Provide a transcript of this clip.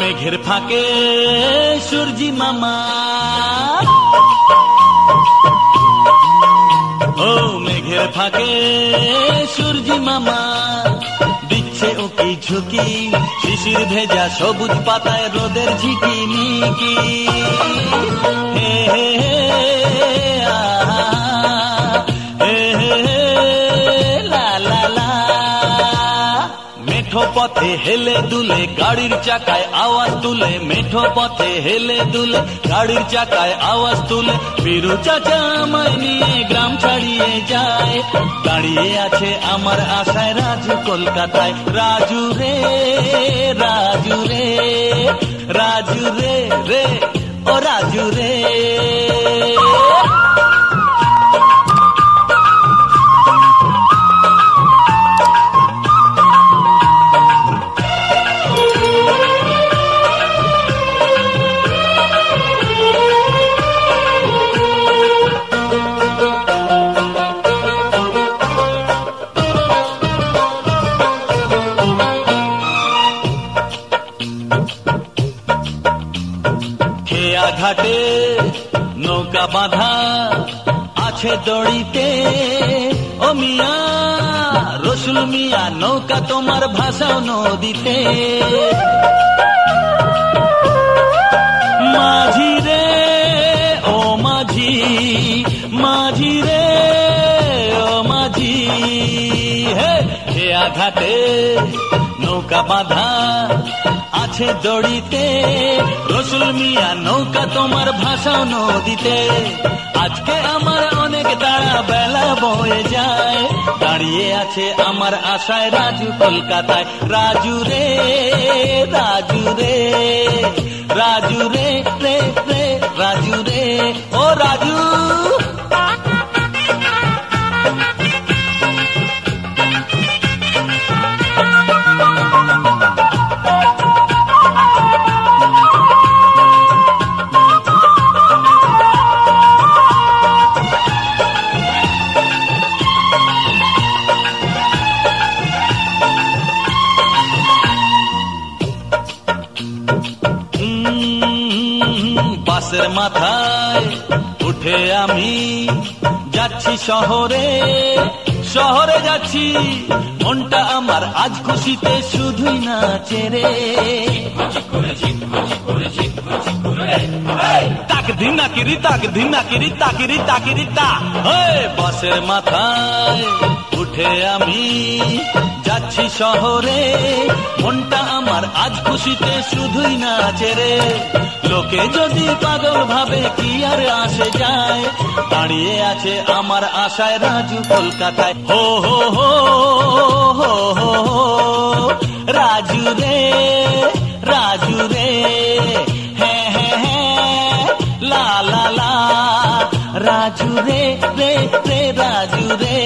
মেঘের ফাঁকে সূর্যি মামা, ও মেঘের ফাঁকে সূর্যি মামা দিচ্ছে ওকে ঝুঁকি, শিশির ভেজা সবুজ পাতায় রোদের ঝিকিমিকি। হে হে হে আহা, হে হে হে লা লা লা। মেঠো পথে হেলে দুলে গাড়ির চাকায় আওয়াজ তুলে, মেঠো পথে হেলে দুলে গাড়ির চাকায় আওয়াজ তুলে, বীরু চাচা আমায় নিয়ে গ্রাম ছাড়িয়ে যায়। দাঁড়িয়ে আছে আমার আশায় রাজু কলকাতায়। রাজু রে রাজু রে রাজু রে রে ও রাজু রে। খেয়া ঘাটে নৌকা বাঁধা আছে দড়িতে, ও মিয়া রসুল মিয়া নৌকা তোমার ভাষাও নদীতে। মাঝি রে ও মাঝি, মাঝি রে ও মাঝি, হে খেয়া ঘাটে নৌকা বাঁধা আছে দড়িতে, রসুল মিয়া নৌকা তোমার ভাষাও নদীতে। আজকে আমার অনেক দাঁড়া বেলা বয়ে যায়, দাঁড়িয়ে আছে আমার আশায় রাজু কলকাতায়। রাজু রে রাজু রে রাজু রে রে রে রাজু রে ও রাজু। বাসের মাথায় উঠে আমি যাচ্ছি শহরে, শহরে যাচ্ছি মনটা আমার আজ খুশিতে শুধুই নাচে রে। তাকদিন নাকিরি তাকদিন নাকিরি তাকিরি তাকিরি তা। বাসের মাথায় উঠে আমি যাচ্ছি শহরে, মনটা আমার আজ খুশিতে শুধুই নাচে রে। লোকে যদি পাগল ভাবে কি আর আসে যায়, দাঁড়িয়ে আছে আমার আশায় রাজু কলকাতায়। হো হো হো হো হো রাজু রে রাজু রে, হ্যাঁ হ্যাঁ হ্যাঁ লা লা লা। রাজু রে রে রে রাজু রে।